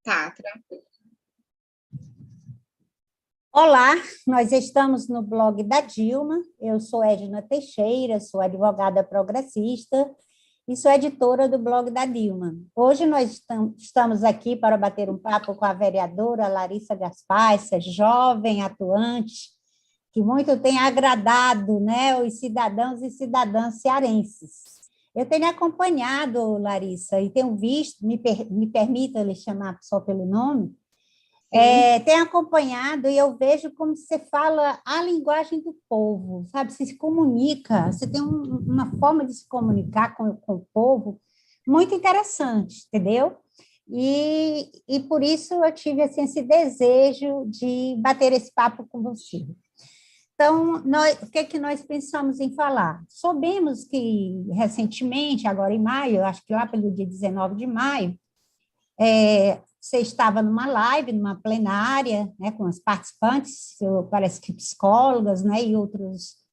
Tá, tranquilo. Olá, nós estamos no blog da Dilma. Eu sou Edna Teixeira, sou advogada progressista e sou editora do blog da Dilma. Hoje nós estamos aqui para bater um papo com a vereadora Larissa Gaspar, essa jovem atuante que muito tem agradado, né, os cidadãos e cidadãs cearenses. Eu tenho acompanhado, Larissa, e tenho visto, me permita lhe chamar só pelo nome, tenho acompanhado e eu vejo como você fala a linguagem do povo, sabe? Você se comunica, você tem uma forma de se comunicar com o povo muito interessante, entendeu? E por isso eu tive assim, esse desejo de bater esse papo com você. Então, o que é que nós pensamos em falar? Soubemos que, recentemente, agora em maio, acho que lá pelo dia 19 de maio, você estava numa live, numa plenária, né, com as participantes, parece que psicólogas, né, e outros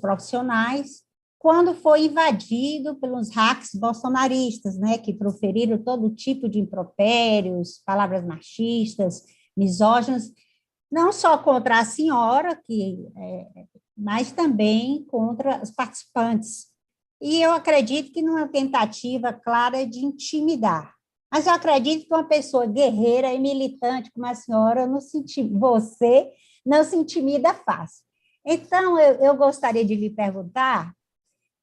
profissionais, quando foi invadido pelos hacks bolsonaristas, né, que proferiram todo tipo de impropérios, palavras machistas, misóginas, não só contra a senhora, mas também contra os participantes. E eu acredito que numa tentativa clara de intimidar. Mas eu acredito que uma pessoa guerreira e militante como a senhora, você não se intimida fácil. Então, eu gostaria de lhe perguntar,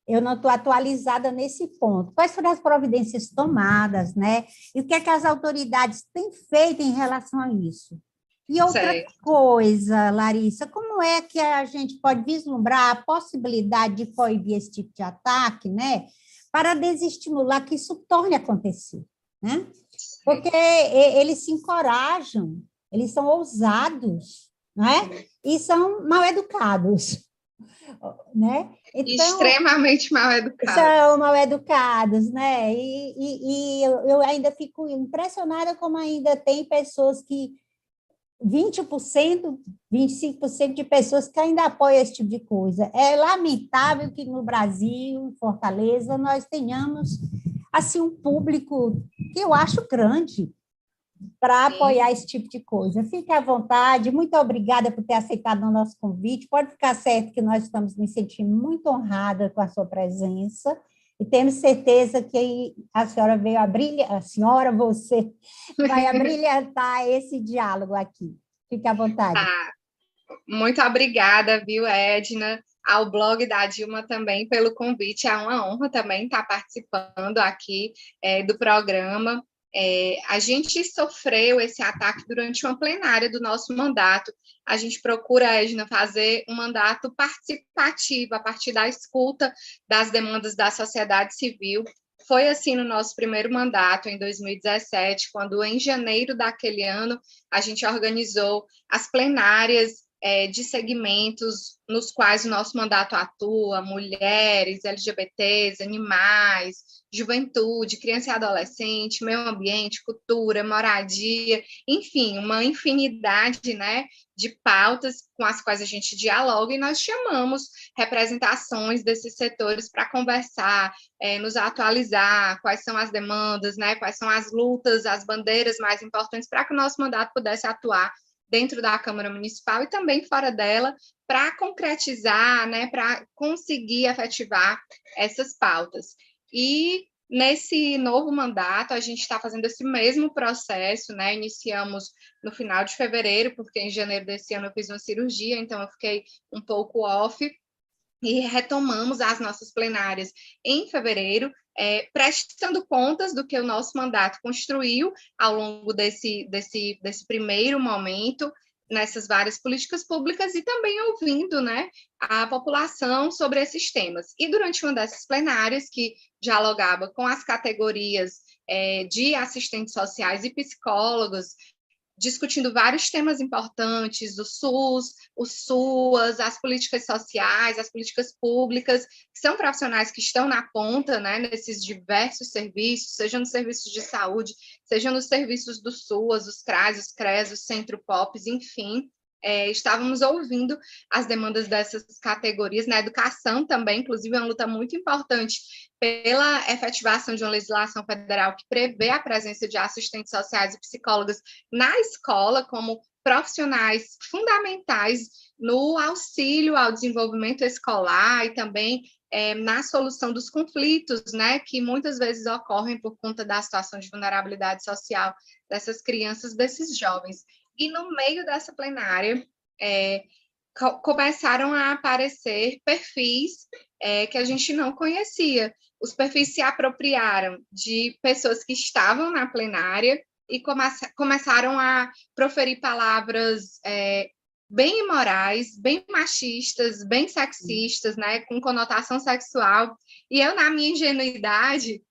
eu não estou atualizada nesse ponto, quais foram as providências tomadas, né? E o que é que as autoridades têm feito em relação a isso? E outra coisa, Larissa, como é que a gente pode vislumbrar a possibilidade de coibir esse tipo de ataque, né? Para desestimular que isso torne a acontecer, né? Porque eles se encorajam, eles são ousados, né? E são mal educados, né? Então, extremamente mal educados. São mal educados, né? E eu ainda fico impressionada como ainda tem pessoas que 20%, 25% de pessoas que ainda apoiam esse tipo de coisa. É lamentável que no Brasil, em Fortaleza, nós tenhamos assim um público que eu acho grande para apoiar esse tipo de coisa. Fique à vontade, muito obrigada por ter aceitado o nosso convite. Pode ficar certo que nós estamos nos sentindo muito honradas com a sua presença e temos certeza que a senhora veio a brilhar, você vai abrilhantar esse diálogo aqui. Fique à vontade. Muito obrigada, viu, Edna, ao blog da Dilma também pelo convite. É uma honra também estar participando aqui do programa. A gente sofreu esse ataque durante uma plenária do nosso mandato. A gente procura, Edna, fazer um mandato participativo, a partir da escuta das demandas da sociedade civil. Foi assim no nosso primeiro mandato, em 2017, quando, em janeiro daquele ano, a gente organizou as plenárias de segmentos nos quais o nosso mandato atua: mulheres, LGBTs, animais, juventude, criança e adolescente, meio ambiente, cultura, moradia, enfim, uma infinidade, né, de pautas com as quais a gente dialoga, e nós chamamos representações desses setores para conversar, nos atualizar, quais são as demandas, né, quais são as lutas, as bandeiras mais importantes para que o nosso mandato pudesse atuar dentro da Câmara Municipal e também fora dela, para concretizar, né, para conseguir efetivar essas pautas. E nesse novo mandato, a gente está fazendo esse mesmo processo, né? Iniciamos no final de fevereiro, porque em janeiro desse ano eu fiz uma cirurgia, então eu fiquei um pouco off, e retomamos as nossas plenárias em fevereiro, prestando contas do que o nosso mandato construiu ao longo desse primeiro momento, nessas várias políticas públicas, e também ouvindo, né, a população sobre esses temas. E durante uma dessas plenárias, que dialogava com as categorias de assistentes sociais e psicólogos, discutindo vários temas importantes: o SUS, o SUAS, as políticas sociais, as políticas públicas, que são profissionais que estão na ponta, né, nesses diversos serviços, seja nos serviços de saúde, seja nos serviços do SUAS, os CRAS, os CRES, os Centro-POPs, enfim. estávamos ouvindo as demandas dessas categorias, na educação também, inclusive é uma luta muito importante pela efetivação de uma legislação federal que prevê a presença de assistentes sociais e psicólogas na escola como profissionais fundamentais no auxílio ao desenvolvimento escolar e também na solução dos conflitos, né, que muitas vezes ocorrem por conta da situação de vulnerabilidade social dessas crianças, desses jovens. E no meio dessa plenária, começaram a aparecer perfis que a gente não conhecia. Os perfis se apropriaram de pessoas que estavam na plenária e começaram a proferir palavras bem imorais, bem machistas, bem sexistas, né, com conotação sexual. E eu, na minha ingenuidade,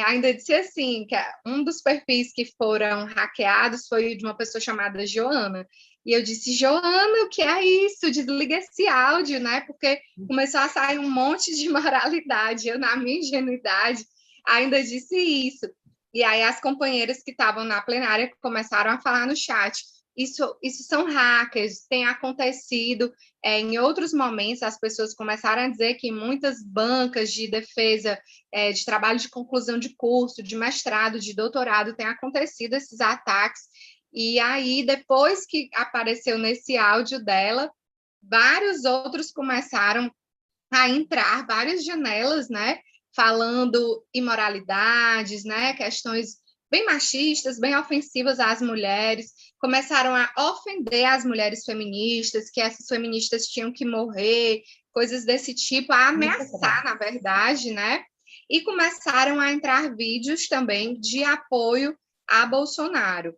ainda disse assim, que um dos perfis que foram hackeados foi de uma pessoa chamada Joana. E eu disse, Joana, o que é isso? Desliga esse áudio, né? Porque começou a sair um monte de moralidade. Eu, na minha ingenuidade, ainda disse isso. E aí as companheiras que estavam na plenária começaram a falar no chat. Isso são hackers, tem acontecido em outros momentos, as pessoas começaram a dizer que muitas bancas de defesa, de trabalho de conclusão de curso, de mestrado, de doutorado, tem acontecido esses ataques. E aí, depois que apareceu nesse áudio dela, vários outros começaram a entrar, várias janelas, né, falando imoralidades, né, questões bem machistas, bem ofensivas às mulheres, começaram a ofender as mulheres feministas, que essas feministas tinham que morrer, coisas desse tipo, a ameaçar, na verdade, né? E começaram a entrar vídeos também de apoio a Bolsonaro.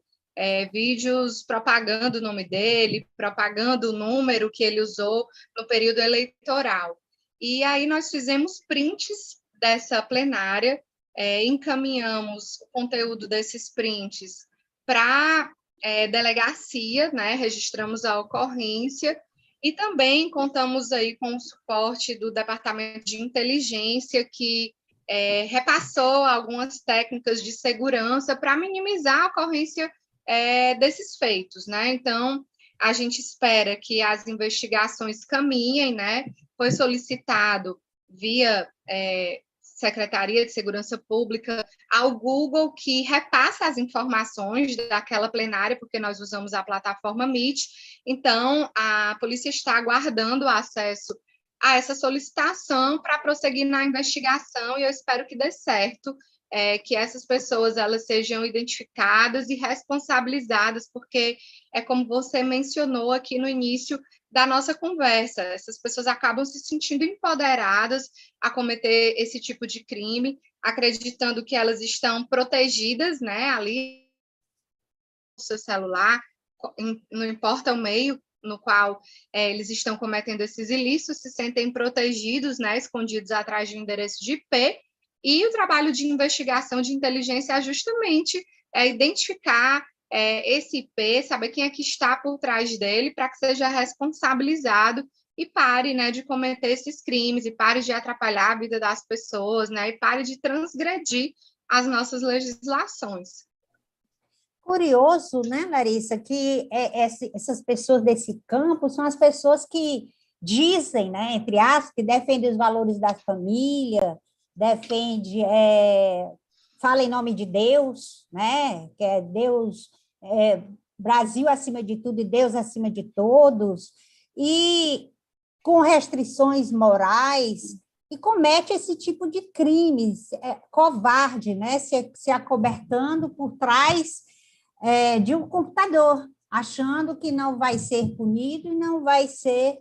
Vídeos propagando o nome dele, propagando o número que ele usou no período eleitoral. E aí nós fizemos prints dessa plenária, encaminhamos o conteúdo desses prints para delegacia, né? Registramos a ocorrência e também contamos aí com o suporte do Departamento de Inteligência, que repassou algumas técnicas de segurança para minimizar a ocorrência desses feitos, né? Então, a gente espera que as investigações caminhem, né? Foi solicitado via Secretaria de Segurança Pública ao Google, que repassa as informações daquela plenária, porque nós usamos a plataforma Meet. Então, a polícia está aguardando o acesso a essa solicitação para prosseguir na investigação, e eu espero que dê certo, que essas pessoas elas sejam identificadas e responsabilizadas, porque é como você mencionou aqui no início da nossa conversa, essas pessoas acabam se sentindo empoderadas a cometer esse tipo de crime, acreditando que elas estão protegidas, né, ali no seu celular, não importa o meio no qual eles estão cometendo esses ilícitos, se sentem protegidos, né, escondidos atrás de um endereço de IP, e o trabalho de investigação de inteligência é justamente identificar esse IP, saber quem é que está por trás dele, para que seja responsabilizado e pare, né, de cometer esses crimes, e pare de atrapalhar a vida das pessoas, né, e pare de transgredir as nossas legislações. Curioso, né, Larissa, que essas pessoas desse campo são as pessoas que dizem, né, entre aspas, que defendem os valores da família, fala em nome de Deus, né, que é Deus, Brasil acima de tudo e Deus acima de todos, e com restrições morais, e comete esse tipo de crimes, covarde, né, se acobertando por trás de um computador, achando que não vai ser punido e não vai ser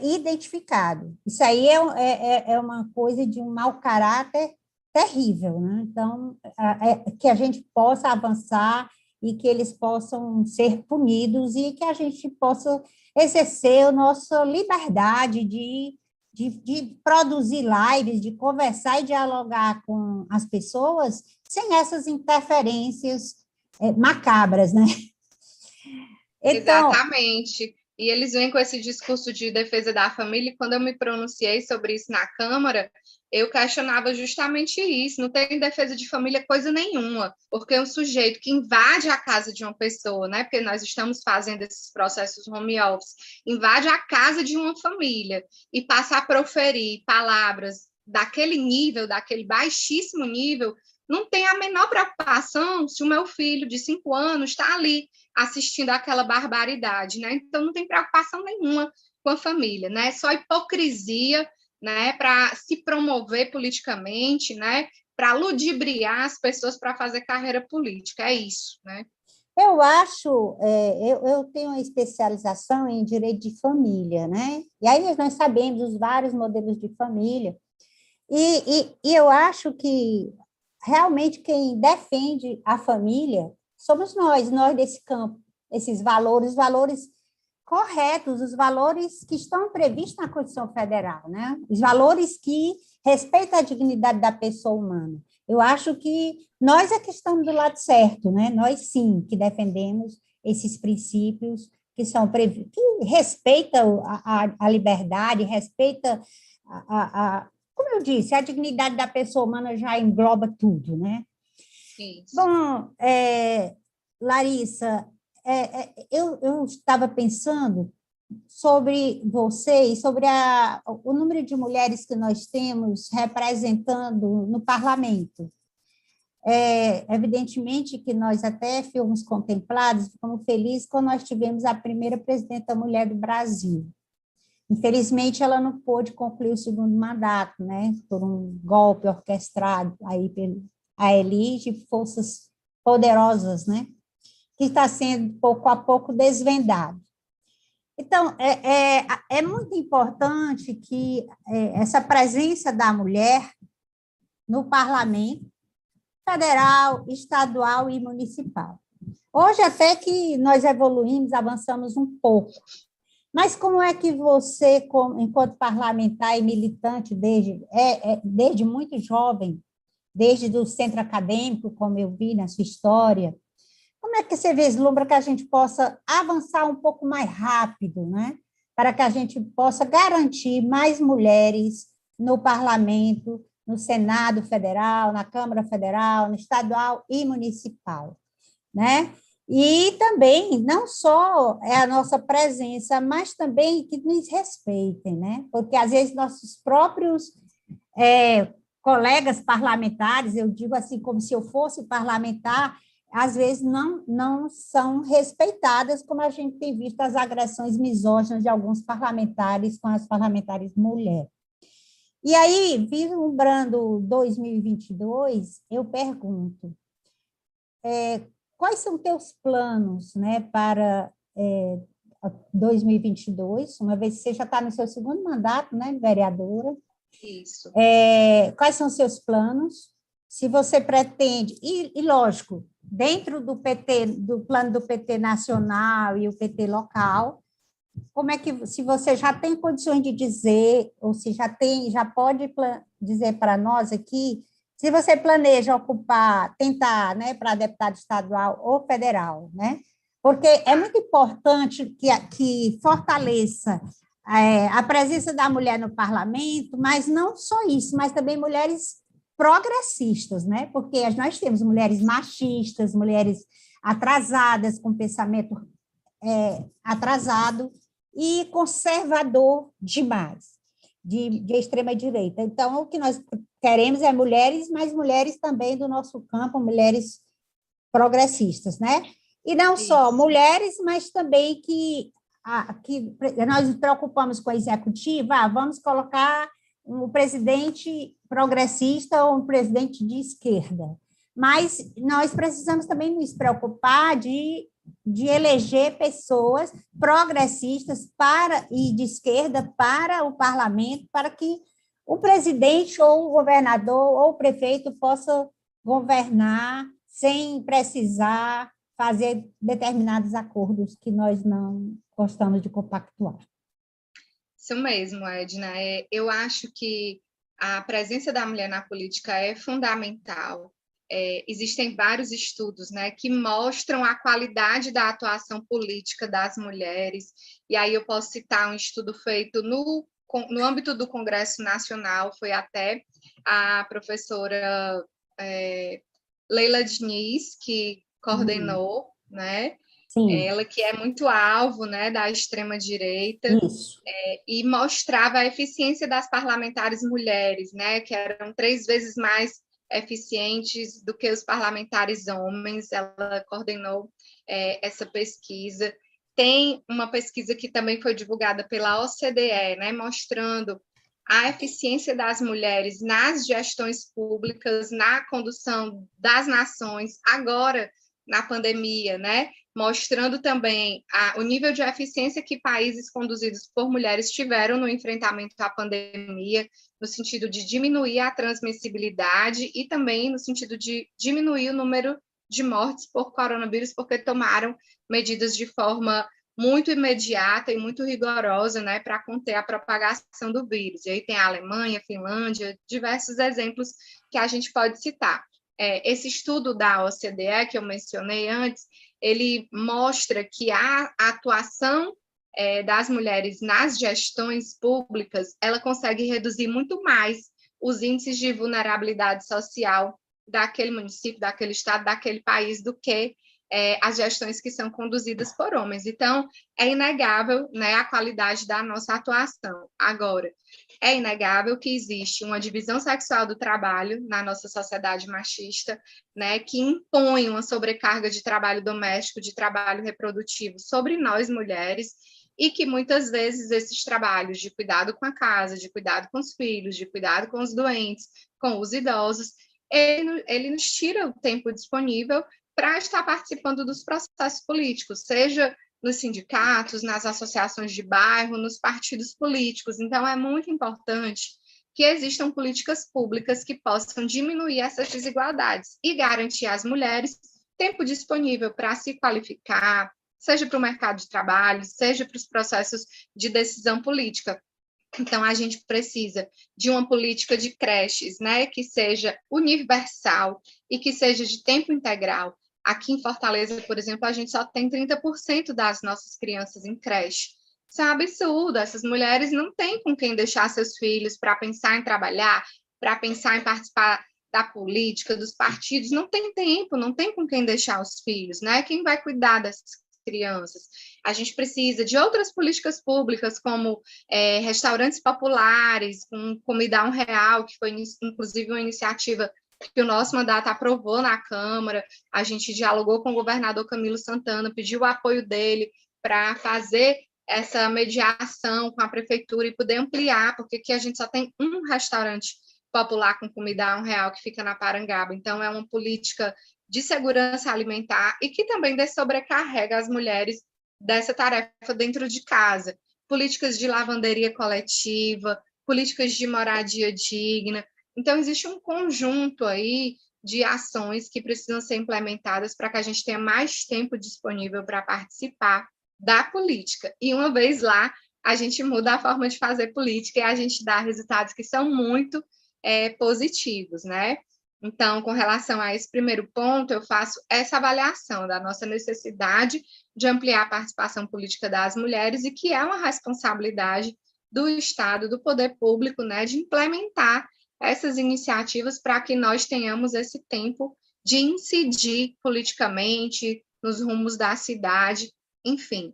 identificado. Isso aí é uma coisa de um mau caráter terrível, né? Então, que a gente possa avançar e que eles possam ser punidos e que a gente possa exercer a nossa liberdade de produzir lives, de conversar e dialogar com as pessoas sem essas interferências macabras, né? Então, exatamente. E eles vêm com esse discurso de defesa da família, e quando eu me pronunciei sobre isso na Câmara, eu questionava justamente isso. Não tem defesa de família coisa nenhuma, porque um sujeito que invade a casa de uma pessoa, né? Porque nós estamos fazendo esses processos home office, invade a casa de uma família e passa a proferir palavras daquele nível, daquele baixíssimo nível, não tem a menor preocupação se o meu filho de 5 anos está ali assistindo aquela barbaridade, né? Então não tem preocupação nenhuma com a família, né? Só hipocrisia, né? Para se promover politicamente, né? Para ludibriar as pessoas para fazer carreira política, é isso, né? Eu acho, eu tenho uma especialização em direito de família, né? E aí nós sabemos os vários modelos de família, e eu acho que realmente quem defende a família somos nós desse campo, esses valores, valores corretos, os valores que estão previstos na Constituição Federal, né? Os valores que respeitam a dignidade da pessoa humana. Eu acho que nós é que estamos do lado certo, né? Nós sim que defendemos esses princípios que são que respeitam a liberdade, respeita como eu disse, a dignidade da pessoa humana já engloba tudo, né? Isso. Bom, Larissa, eu estava pensando sobre você e sobre o número de mulheres que nós temos representando no parlamento. Evidentemente que nós até fomos contemplados, ficamos felizes quando nós tivemos a primeira presidenta mulher do Brasil. Infelizmente, ela não pôde concluir o segundo mandato, né, por um golpe orquestrado aí pela elite e forças poderosas, né, que está sendo pouco a pouco desvendado. Então, é muito importante que essa presença da mulher no parlamento federal, estadual e municipal. Hoje, até que nós evoluímos, avançamos um pouco. Mas como é que você, enquanto parlamentar e militante, desde muito jovem, desde o centro acadêmico, como eu vi na sua história, como é que você vislumbra que a gente possa avançar um pouco mais rápido, né? Para que a gente possa garantir mais mulheres no parlamento, no Senado Federal, na Câmara Federal, no estadual e municipal, né? E também, não só é a nossa presença, mas também que nos respeitem, né? Porque, às vezes, nossos próprios colegas parlamentares, eu digo assim, como se eu fosse parlamentar, às vezes não são respeitadas, como a gente tem visto as agressões misóginas de alguns parlamentares com as parlamentares mulheres. E aí, vislumbrando 2022, eu pergunto, quais são teus planos, né, para 2022, uma vez que você já está no seu segundo mandato, né, vereadora? Isso. Quais são os seus planos? Se você pretende, e lógico, dentro do PT, do plano do PT nacional e o PT local, como é que, se você já tem condições de dizer, ou se já pode dizer para nós aqui, se você planeja tentar, né, para deputado estadual ou federal, né? Porque é muito importante que fortaleça a presença da mulher no parlamento, mas não só isso, mas também mulheres progressistas, né? Porque nós temos mulheres machistas, mulheres atrasadas, com pensamento atrasado e conservador demais, de extrema-direita. Então, o que nós queremos é mulheres, mas mulheres também do nosso campo, mulheres progressistas, né? E não só mulheres, mas também que nós nos preocupamos com a executiva, vamos colocar um presidente progressista ou um presidente de esquerda. Mas nós precisamos também nos preocupar de eleger pessoas progressistas e de esquerda para o parlamento, para que o presidente ou o governador ou o prefeito possa governar sem precisar fazer determinados acordos que nós não gostamos de compactuar. Isso mesmo, Edna. Eu acho que a presença da mulher na política é fundamental. Existem vários estudos, né, que mostram a qualidade da atuação política das mulheres, e aí eu posso citar um estudo feito no no âmbito do Congresso Nacional, foi até a professora Leila Diniz que coordenou, né? Sim. Ela que é muito alvo, né, da extrema-direita, Isso. E mostrava a eficiência das parlamentares mulheres, né, que eram 3 vezes mais eficientes do que os parlamentares homens. Ela coordenou essa pesquisa. Tem uma pesquisa que também foi divulgada pela OCDE, né, mostrando a eficiência das mulheres nas gestões públicas, na condução das nações, agora na pandemia, né? Mostrando também o nível de eficiência que países conduzidos por mulheres tiveram no enfrentamento à pandemia, no sentido de diminuir a transmissibilidade e também no sentido de diminuir o número de mortes por coronavírus, porque tomaram medidas de forma muito imediata e muito rigorosa, né, para conter a propagação do vírus. E aí tem a Alemanha, a Finlândia, diversos exemplos que a gente pode citar. Esse estudo da OCDE, que eu mencionei antes, ele mostra que a atuação das mulheres nas gestões públicas, ela consegue reduzir muito mais os índices de vulnerabilidade social daquele município, daquele estado, daquele país, do que as gestões que são conduzidas por homens. Então, é inegável, né, a qualidade da nossa atuação. Agora, é inegável que existe uma divisão sexual do trabalho na nossa sociedade machista, né, que impõe uma sobrecarga de trabalho doméstico, de trabalho reprodutivo sobre nós mulheres, e que muitas vezes esses trabalhos de cuidado com a casa, de cuidado com os filhos, de cuidado com os doentes, com os idosos, ele nos tira o tempo disponível para estar participando dos processos políticos, seja nos sindicatos, nas associações de bairro, nos partidos políticos. Então, é muito importante que existam políticas públicas que possam diminuir essas desigualdades e garantir às mulheres tempo disponível para se qualificar, seja para o mercado de trabalho, seja para os processos de decisão política. Então, a gente precisa de uma política de creches, né, que seja universal e que seja de tempo integral. Aqui em Fortaleza, por exemplo, a gente só tem 30% das nossas crianças em creche. Isso é um absurdo. Essas mulheres não têm com quem deixar seus filhos para pensar em trabalhar, para pensar em participar da política, dos partidos. Não tem tempo, não tem com quem deixar os filhos, né? Quem vai cuidar dessas crianças? A gente precisa de outras políticas públicas, como restaurantes populares, com comida a R$ 1, que foi, inclusive, uma iniciativa que o nosso mandato aprovou na Câmara. A gente dialogou com o governador Camilo Santana, pediu o apoio dele para fazer essa mediação com a prefeitura e poder ampliar, porque aqui a gente só tem um restaurante popular com comida a R$ 1, que fica na Parangaba. Então, é uma política de segurança alimentar e que também sobrecarrega as mulheres dessa tarefa dentro de casa. Políticas de lavanderia coletiva, políticas de moradia digna. Então, existe um conjunto aí de ações que precisam ser implementadas para que a gente tenha mais tempo disponível para participar da política. E uma vez lá, a gente muda a forma de fazer política e a gente dá resultados que são muito positivos, né? Então, com relação a esse primeiro ponto, eu faço essa avaliação da nossa necessidade de ampliar a participação política das mulheres e que é uma responsabilidade do Estado, do poder público, né, de implementar essas iniciativas para que nós tenhamos esse tempo de incidir politicamente nos rumos da cidade, enfim.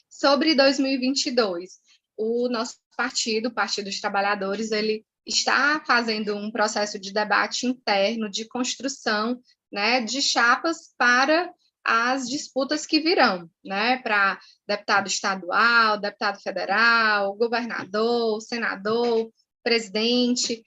Sobre 2022, o nosso partido, o Partido dos Trabalhadores, ele está fazendo um processo de debate interno, de construção, né, de chapas para as disputas que virão, né, para deputado estadual, deputado federal, governador, senador, presidente.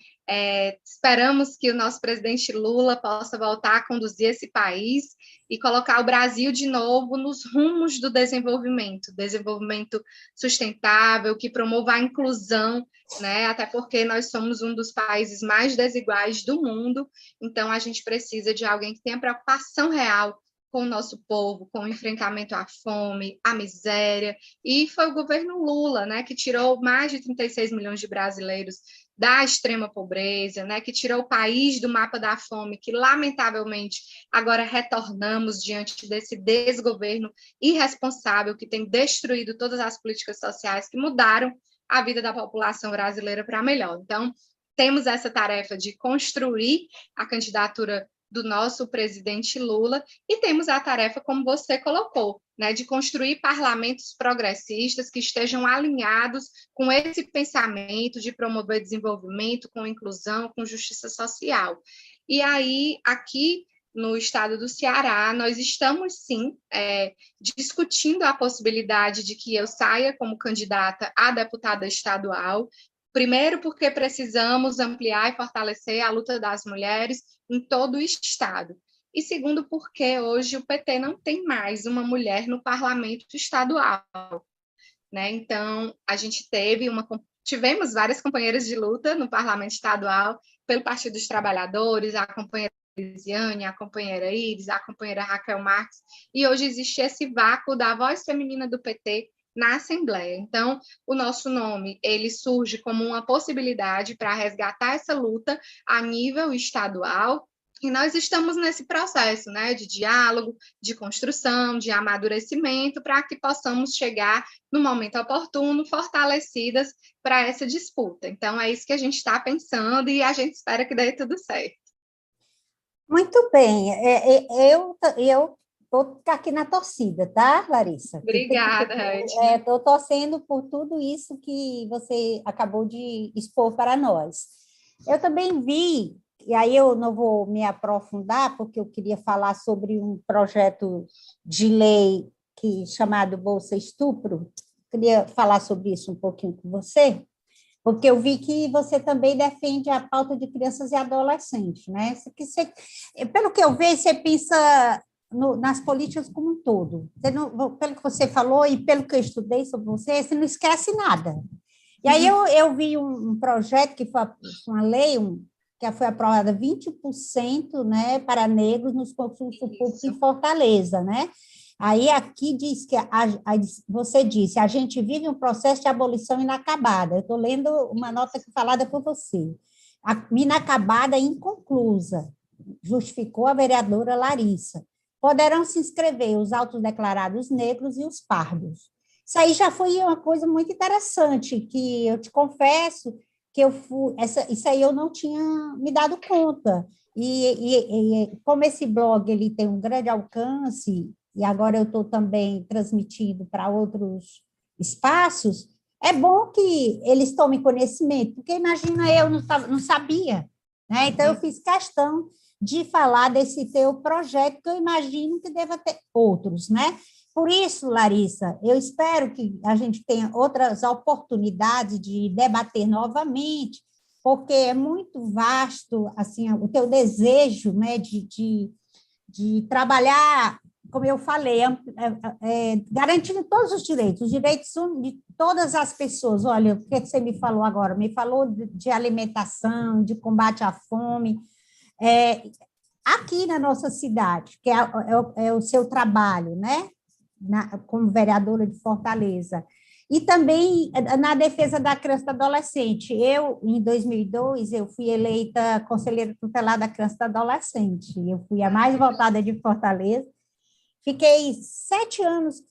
Esperamos que o nosso presidente Lula possa voltar a conduzir esse país e colocar o Brasil de novo nos rumos do desenvolvimento sustentável, que promova a inclusão, né? Até porque nós somos um dos países mais desiguais do mundo, então a gente precisa de alguém que tenha preocupação real com o nosso povo, com o enfrentamento à fome, à miséria, e foi o governo Lula, né, que tirou mais de 36 milhões de brasileiros da extrema pobreza, né, que tirou o país do mapa da fome, que lamentavelmente agora retornamos diante desse desgoverno irresponsável que tem destruído todas as políticas sociais que mudaram a vida da população brasileira para melhor. Então, temos essa tarefa de construir a candidatura do nosso presidente Lula e temos a tarefa, como você colocou, né, de construir parlamentos progressistas que estejam alinhados com esse pensamento de promover desenvolvimento, com inclusão, com justiça social. E aí, aqui no estado do Ceará, nós estamos, sim, discutindo a possibilidade de que eu saia como candidata a deputada estadual. Primeiro, porque precisamos ampliar e fortalecer a luta das mulheres em todo o estado. E segundo, porque hoje o PT não tem mais uma mulher no parlamento estadual, né? Então, a gente tivemos várias companheiras de luta no parlamento estadual, pelo Partido dos Trabalhadores, a companheira Lisiane, a companheira Iris, a companheira Raquel Marques, e hoje existe esse vácuo da voz feminina do PT na Assembleia. Então, o nosso nome, ele surge como uma possibilidade para resgatar essa luta a nível estadual, e nós estamos nesse processo, né, de diálogo, de construção, de amadurecimento, para que possamos chegar no momento oportuno, fortalecidas para essa disputa. Então, é isso que a gente está pensando e a gente espera que dê tudo certo. Muito bem. Eu estou aqui na torcida, tá, Larissa? Obrigada, Edna. Estou torcendo por tudo isso que você acabou de expor para nós. Eu também vi, e aí eu não vou me aprofundar, porque eu queria falar sobre um projeto de lei chamado Bolsa Estupro. Queria falar sobre isso um pouquinho com você, porque eu vi que você também defende a pauta de crianças e adolescentes, né? Pelo que eu vejo, você pensa nas políticas como um todo. Pelo que você falou e pelo que eu estudei sobre você não esquece nada. E aí eu vi um projeto que foi uma lei que foi aprovada 20%, né, para negros nos concursos públicos em Fortaleza, né? Aí aqui diz que você disse, a gente vive um processo de abolição inacabada. Eu estou lendo uma nota falada por você. Inacabada e inconclusa, justificou a vereadora Larissa. Poderão se inscrever os autodeclarados negros e os pardos. Isso aí já foi uma coisa muito interessante, que eu te confesso que isso aí eu não tinha me dado conta. E como esse blog ele tem um grande alcance, e agora eu estou também transmitindo para outros espaços, é bom que eles tomem conhecimento, porque imagina, eu não sabia, né? Então eu fiz questão de falar desse teu projeto, que eu imagino que deva ter outros, né? Por isso, Larissa, eu espero que a gente tenha outras oportunidades de debater novamente, porque é muito vasto, assim, o teu desejo, né, de trabalhar, como eu falei, garantindo todos os direitos de todas as pessoas. Olha, o que você me falou agora? Me falou de alimentação, de combate à fome, aqui na nossa cidade, que é o seu trabalho, né? Como vereadora de Fortaleza, e também na defesa da criança e do adolescente. Em 2002, eu fui eleita conselheira tutelar da criança e do adolescente, eu fui a mais votada de Fortaleza, fiquei 7 anos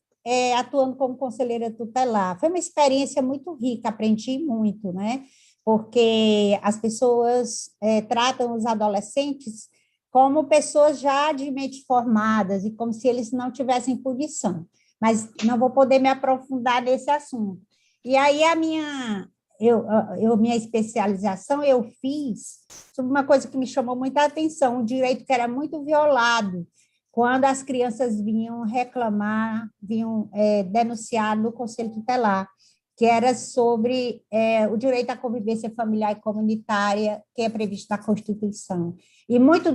atuando como conselheira tutelar, foi uma experiência muito rica, aprendi muito, né? Porque as pessoas tratam os adolescentes como pessoas já de mente formadas e como se eles não tivessem punição. Mas não vou poder me aprofundar nesse assunto. E aí minha especialização eu fiz sobre uma coisa que me chamou muita atenção, um direito que era muito violado quando as crianças vinham reclamar, vinham denunciar no Conselho Tutelar, que era sobre o direito à convivência familiar e comunitária, que é previsto na Constituição. E muito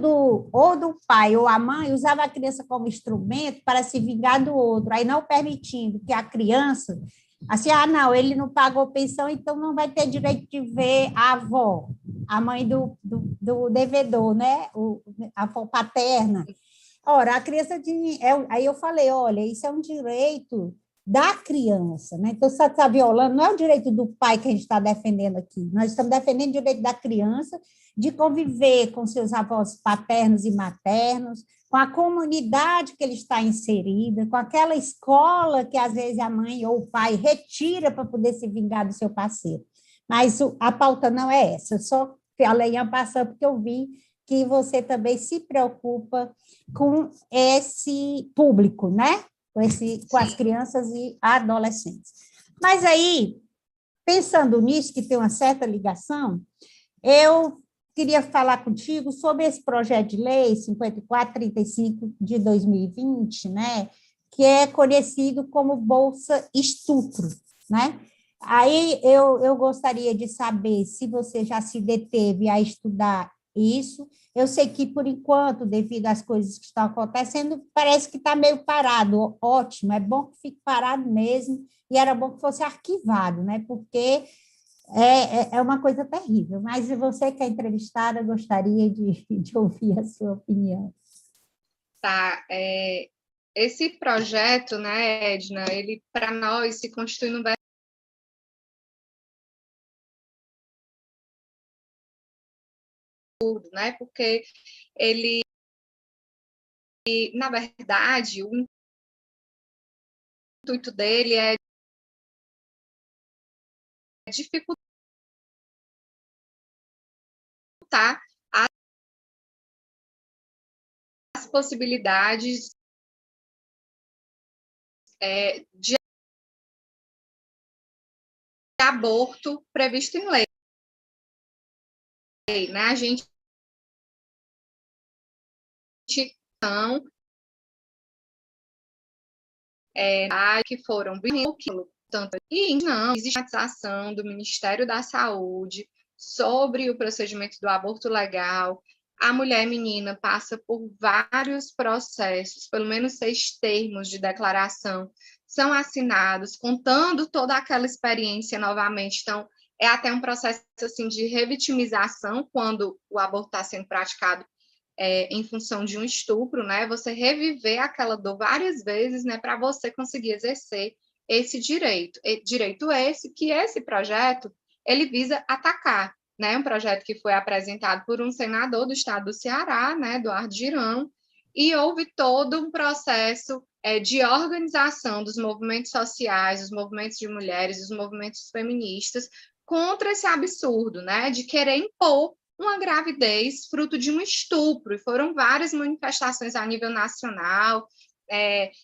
ou do pai ou a mãe usava a criança como instrumento para se vingar do outro, aí não permitindo que a criança, assim, não, ele não pagou pensão, então não vai ter direito de ver a avó, a mãe do devedor, né? A avó paterna. Ora, a criança tinha... Aí eu falei, olha, isso é um direito da criança, né? Então, você está violando, não é o direito do pai que a gente está defendendo aqui, nós estamos defendendo o direito da criança de conviver com seus avós paternos e maternos, com a comunidade que ele está inserida, com aquela escola que, às vezes, a mãe ou o pai retira para poder se vingar do seu parceiro. Mas a pauta não é essa, eu só falei em passando porque eu vi que você também se preocupa com esse público, né? Com as crianças e adolescentes. Mas aí, pensando nisso, que tem uma certa ligação, eu queria falar contigo sobre esse projeto de lei 5435 de 2020, né? Que é conhecido como Bolsa Estupro, né? Aí eu gostaria de saber se você já se deteve a estudar isso. Eu sei que, por enquanto, devido às coisas que estão acontecendo, parece que está meio parado. Ótimo, é bom que fique parado mesmo, e era bom que fosse arquivado, né? Porque é uma coisa terrível. Mas você que é entrevistada, gostaria de ouvir a sua opinião. Tá, esse projeto, né, Edna, ele, para nós, se constitui no absurdo, né, porque ele, na verdade, o intuito dele é dificultar as possibilidades de aborto previsto em lei, né? A gente não que foram tanto e não existe ação do Ministério da Saúde sobre o procedimento do aborto legal. A mulher menina passa por vários processos, pelo menos 6 termos de declaração são assinados, contando toda aquela experiência novamente. Então, é até um processo assim, de revitimização quando o aborto está sendo praticado em função de um estupro, né? Você reviver aquela dor várias vezes, né? Para você conseguir exercer esse direito. Direito esse que esse projeto ele visa atacar, né? Um projeto que foi apresentado por um senador do estado do Ceará, né? Eduardo Girão, e houve todo um processo de organização dos movimentos sociais, dos movimentos de mulheres, dos movimentos feministas contra esse absurdo, né? De querer impor uma gravidez fruto de um estupro, e foram várias manifestações a nível nacional.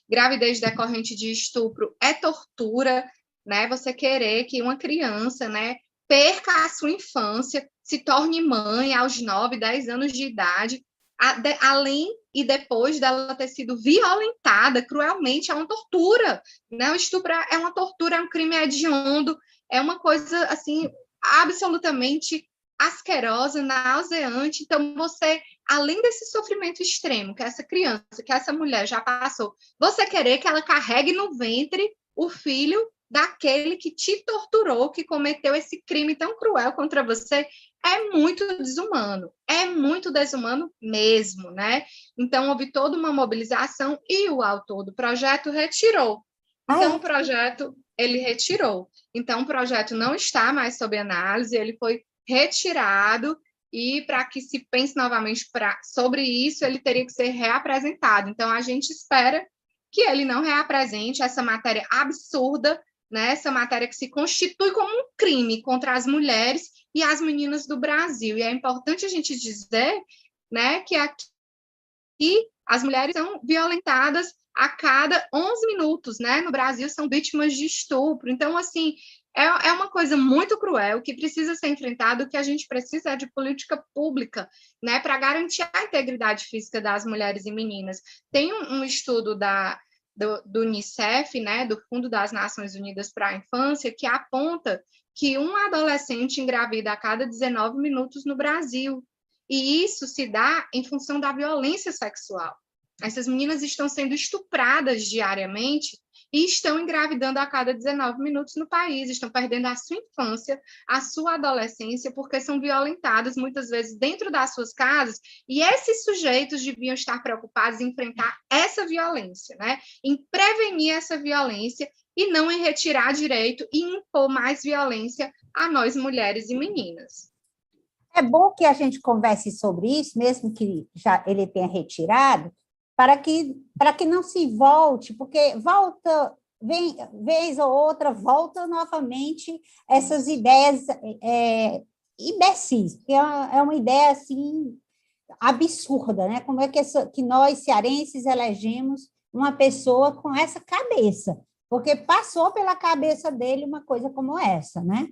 Gravidez decorrente de estupro é tortura, né? Você querer que uma criança, né, perca a sua infância, se torne mãe aos 9, 10 anos de idade, além e depois dela ter sido violentada cruelmente, é uma tortura, né? O estupro é uma tortura, é um crime hediondo, é uma coisa, assim, absolutamente asquerosa, nauseante. Então, você, além desse sofrimento extremo que essa criança, que essa mulher já passou, você querer que ela carregue no ventre o filho daquele que te torturou, que cometeu esse crime tão cruel contra você, é muito desumano mesmo, né? Então, houve toda uma mobilização e o autor do projeto retirou. Então, o projeto, ele retirou. Então, o projeto não está mais sob análise, ele foi retirado, e para que se pense novamente sobre isso, ele teria que ser reapresentado. Então, a gente espera que ele não reapresente essa matéria absurda, né? Essa matéria que se constitui como um crime contra as mulheres e as meninas do Brasil. E é importante a gente dizer, né, que aqui as mulheres são violentadas a cada 11 minutos, né? No Brasil são vítimas de estupro. Então, assim, é uma coisa muito cruel que precisa ser enfrentada, o que a gente precisa é de política pública, né, para garantir a integridade física das mulheres e meninas. Tem um estudo do Unicef, né, do Fundo das Nações Unidas para a Infância, que aponta que um adolescente engravida a cada 19 minutos no Brasil. E isso se dá em função da violência sexual. Essas meninas estão sendo estupradas diariamente e estão engravidando a cada 19 minutos no país, estão perdendo a sua infância, a sua adolescência, porque são violentadas muitas vezes dentro das suas casas, e esses sujeitos deviam estar preocupados em enfrentar essa violência, né? Em prevenir essa violência e não em retirar direito e impor mais violência a nós, mulheres e meninas. É bom que a gente converse sobre isso, mesmo que já ele tenha retirado, para que não se volte, porque volta, vem, vez ou outra, volta novamente essas ideias imbecis, que é uma ideia assim absurda, né? Como é que nós, cearenses, elegemos uma pessoa com essa cabeça? Porque passou pela cabeça dele uma coisa como essa, né?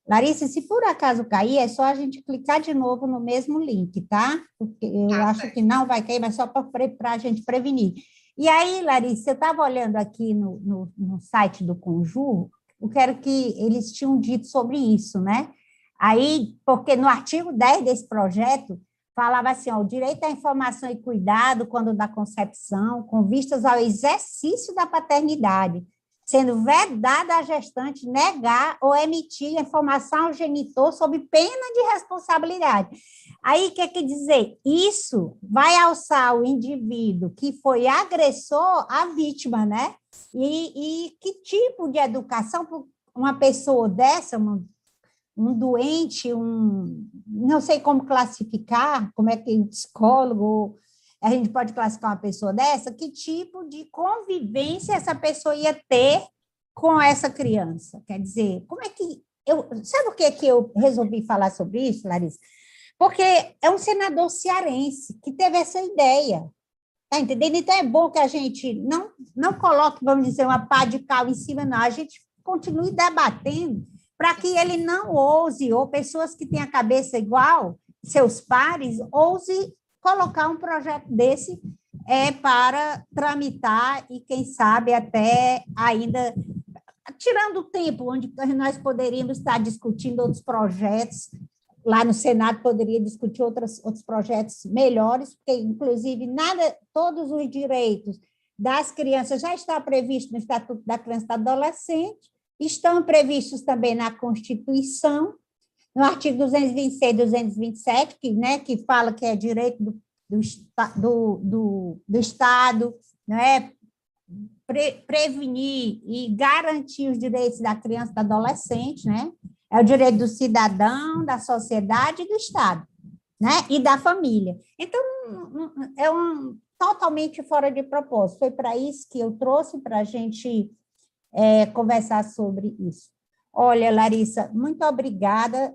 Larissa, se por acaso cair, é só a gente clicar de novo no mesmo link, tá? Porque eu acho que não vai cair, mas só para a gente prevenir. E aí, Larissa, eu estava olhando aqui no site do Conjur, eu quero que eles tinham dito sobre isso, né? Aí, porque no artigo 10 desse projeto, falava assim, ó, o direito à informação e cuidado quando da concepção, com vistas ao exercício da paternidade, sendo vedada à gestante negar ou emitir informação ao genitor sob pena de responsabilidade. Aí, quer dizer? Isso vai alçar o indivíduo que foi agressor à vítima, né? E que tipo de educação uma pessoa dessa, um doente, não sei como classificar, como é que o psicólogo, a gente pode classificar uma pessoa dessa, que tipo de convivência essa pessoa ia ter com essa criança? Quer dizer, como é que sabe o que eu resolvi falar sobre isso, Larissa? Porque é um senador cearense que teve essa ideia, tá entendendo? Então é bom que a gente não coloque, vamos dizer, uma pá de cal em cima, não, a gente continue debatendo para que ele não ouse, ou pessoas que têm a cabeça igual, seus pares, ouse colocar um projeto desse para tramitar e, quem sabe, até ainda tirando o tempo onde nós poderíamos estar discutindo outros projetos, lá no Senado poderia discutir outros projetos melhores, porque, inclusive, todos os direitos das crianças já estão previstos no Estatuto da Criança e do Adolescente, estão previstos também na Constituição, no artigo 226 e 227, que fala que é direito do Estado, né, prevenir e garantir os direitos da criança e do adolescente, né? É o direito do cidadão, da sociedade e do Estado, né? E da família. Então, totalmente fora de propósito. Foi para isso que eu trouxe, para a gente conversar sobre isso. Olha, Larissa, muito obrigada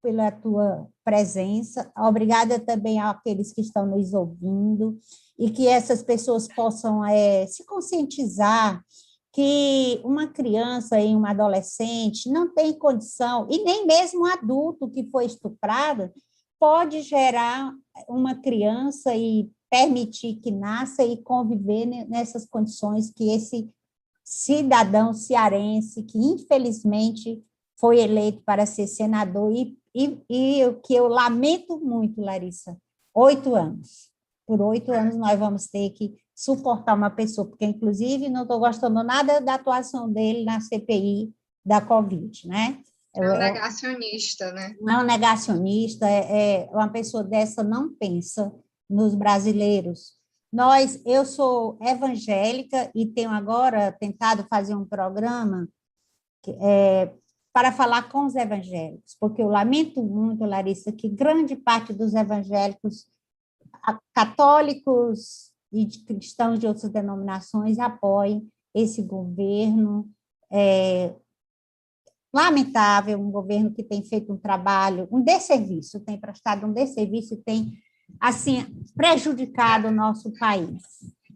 pela tua presença, obrigada também àqueles que estão nos ouvindo, e que essas pessoas possam se conscientizar que uma criança e uma adolescente não tem condição, e nem mesmo um adulto que foi estuprado, pode gerar uma criança e permitir que nasça e conviver nessas condições que esse cidadão cearense, que infelizmente foi eleito para ser senador, e o que eu lamento muito, Larissa, 8 anos. Por 8 anos nós vamos ter que suportar uma pessoa, porque, inclusive, não estou gostando nada da atuação dele na CPI da Covid, né? É um negacionista, né? Não é um negacionista, uma pessoa dessa não pensa nos brasileiros. Eu sou evangélica e tenho agora tentado fazer um programa para falar com os evangélicos, porque eu lamento muito, Larissa, que grande parte dos evangélicos católicos e de cristãos de outras denominações apoiem esse governo lamentável, um governo que tem feito um trabalho, um desserviço, tem prestado um desserviço e tem, assim, prejudicado o nosso país.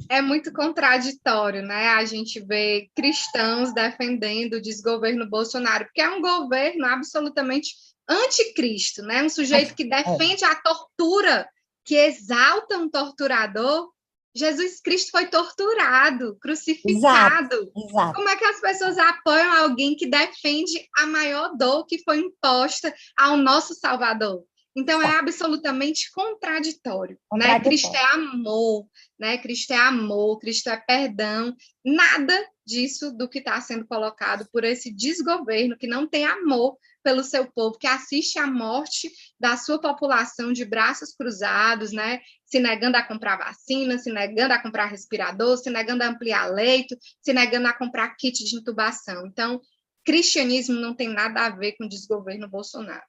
É muito contraditório, né? A gente vê cristãos defendendo o desgoverno Bolsonaro, porque é um governo absolutamente anticristo, né? Um sujeito que defende a tortura, que exalta um torturador. Jesus Cristo foi torturado, crucificado. Exato. Como é que as pessoas apoiam alguém que defende a maior dor que foi imposta ao nosso Salvador? Então, é absolutamente contraditório, né? Cristo é amor, né? Cristo é amor, Cristo é perdão. Nada disso, do que está sendo colocado por esse desgoverno que não tem amor pelo seu povo, que assiste à morte da sua população de braços cruzados, né? Se negando a comprar vacina, se negando a comprar respirador, se negando a ampliar leito, se negando a comprar kit de intubação. Então, cristianismo não tem nada a ver com o desgoverno Bolsonaro.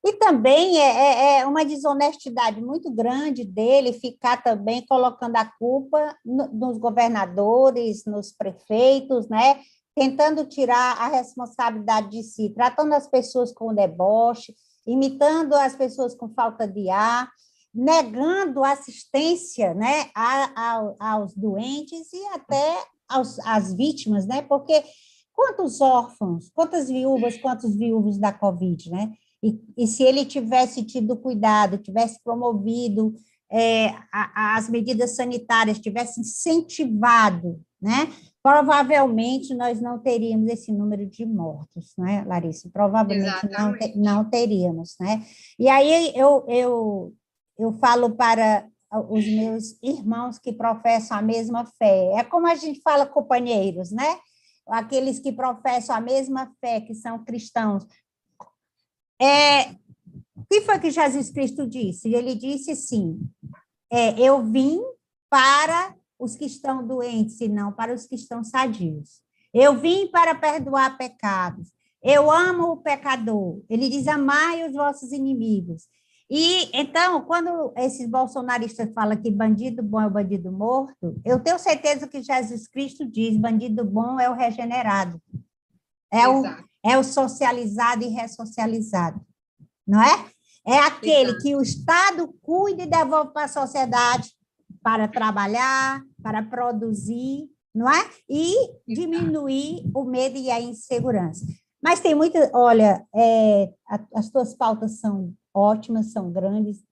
E também é uma desonestidade muito grande dele ficar também colocando a culpa nos governadores, nos prefeitos, né? Tentando tirar a responsabilidade de si, tratando as pessoas com deboche, imitando as pessoas com falta de ar, negando assistência, né, aos doentes e até às vítimas, né? Porque quantos órfãos, quantas viúvas, quantos viúvos da Covid, né? E se ele tivesse tido cuidado, tivesse promovido as medidas sanitárias, tivesse incentivado, né? Provavelmente nós não teríamos esse número de mortos, né, Larissa? Provavelmente não teríamos, né? E aí eu falo para os meus irmãos que professam a mesma fé. É como a gente fala companheiros, né? Aqueles que professam a mesma fé, que são cristãos. O que foi que Jesus Cristo disse? Ele disse assim, eu vim para os que estão doentes e não para os que estão sadios. Eu vim para perdoar pecados. Eu amo o pecador. Ele diz, amai os vossos inimigos. E, então, quando esses bolsonaristas falam que bandido bom é o bandido morto, eu tenho certeza que Jesus Cristo diz, bandido bom é o regenerado. É o socializado e ressocializado. Não é? É aquele que o Estado cuida e devolve para a sociedade para trabalhar, para produzir, não é? E diminuir o medo e a insegurança. Mas tem muita... Olha, as tuas pautas são ótimas, são grandes.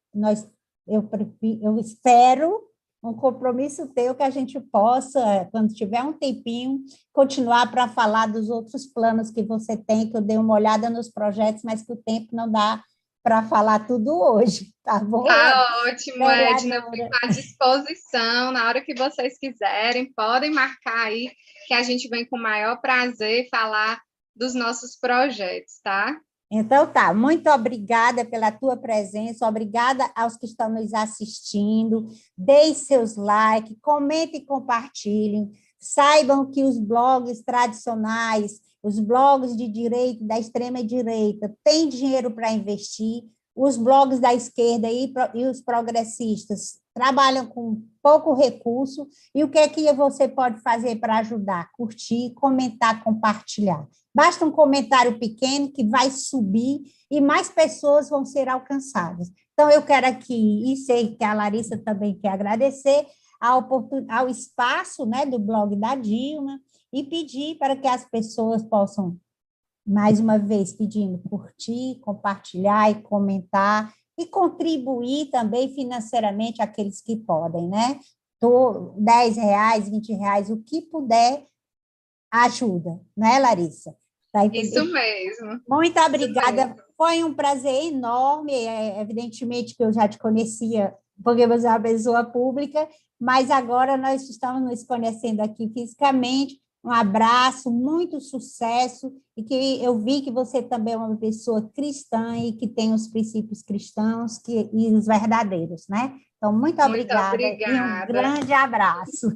Eu espero um compromisso teu que a gente possa, quando tiver um tempinho, continuar para falar dos outros planos que você tem, que eu dei uma olhada nos projetos, mas que o tempo não dá para falar tudo hoje, tá bom? Tá ótimo, Edna, fico à disposição, na hora que vocês quiserem, podem marcar aí, que a gente vem com o maior prazer falar dos nossos projetos, tá? Então tá, muito obrigada pela tua presença, obrigada aos que estão nos assistindo, deem seus likes, comentem e compartilhem, saibam que os blogs tradicionais, os blogs de direita, da extrema-direita, têm dinheiro para investir, os blogs da esquerda e os progressistas trabalham com pouco recurso, e o que é que você pode fazer para ajudar? Curtir, comentar, compartilhar. Basta um comentário pequeno que vai subir e mais pessoas vão ser alcançadas. Então, eu quero aqui, e sei que a Larissa também quer agradecer ao espaço, né, do blog da Dilma e pedir para que as pessoas possam, mais uma vez, pedindo curtir, compartilhar e comentar e contribuir também financeiramente aqueles que podem, né? R$10, R$20, o que puder, ajuda, né, Larissa? Tá Isso mesmo. Muito obrigada, foi um prazer enorme, evidentemente que eu já te conhecia, porque você é uma pessoa pública, mas agora nós estamos nos conhecendo aqui fisicamente. Um abraço, muito sucesso, e que eu vi que você também é uma pessoa cristã e que tem os princípios cristãos e os verdadeiros, né? Então, muito obrigada e um grande abraço.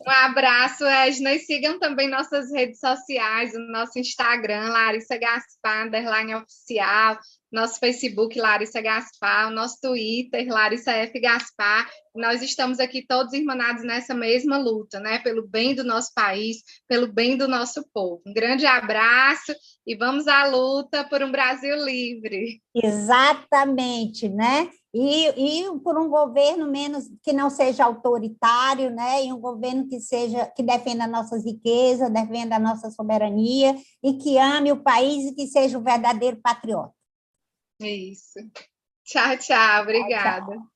Um abraço, Edna, e sigam também nossas redes sociais, o nosso Instagram, Larissa Gaspar, _oficial, nosso Facebook, Larissa Gaspar, o nosso Twitter, Larissa F. Gaspar. Nós estamos aqui todos irmanados nessa mesma luta, né? Pelo bem do nosso país, pelo bem do nosso povo. Um grande abraço e vamos à luta por um Brasil livre. Exatamente, né? E por um governo menos que não seja autoritário, né? E um governo que defenda nossas riquezas, defenda a nossa soberania e que ame o país e que seja um verdadeiro patriota. Isso. Tchau, tchau. Obrigada. Tchau, tchau.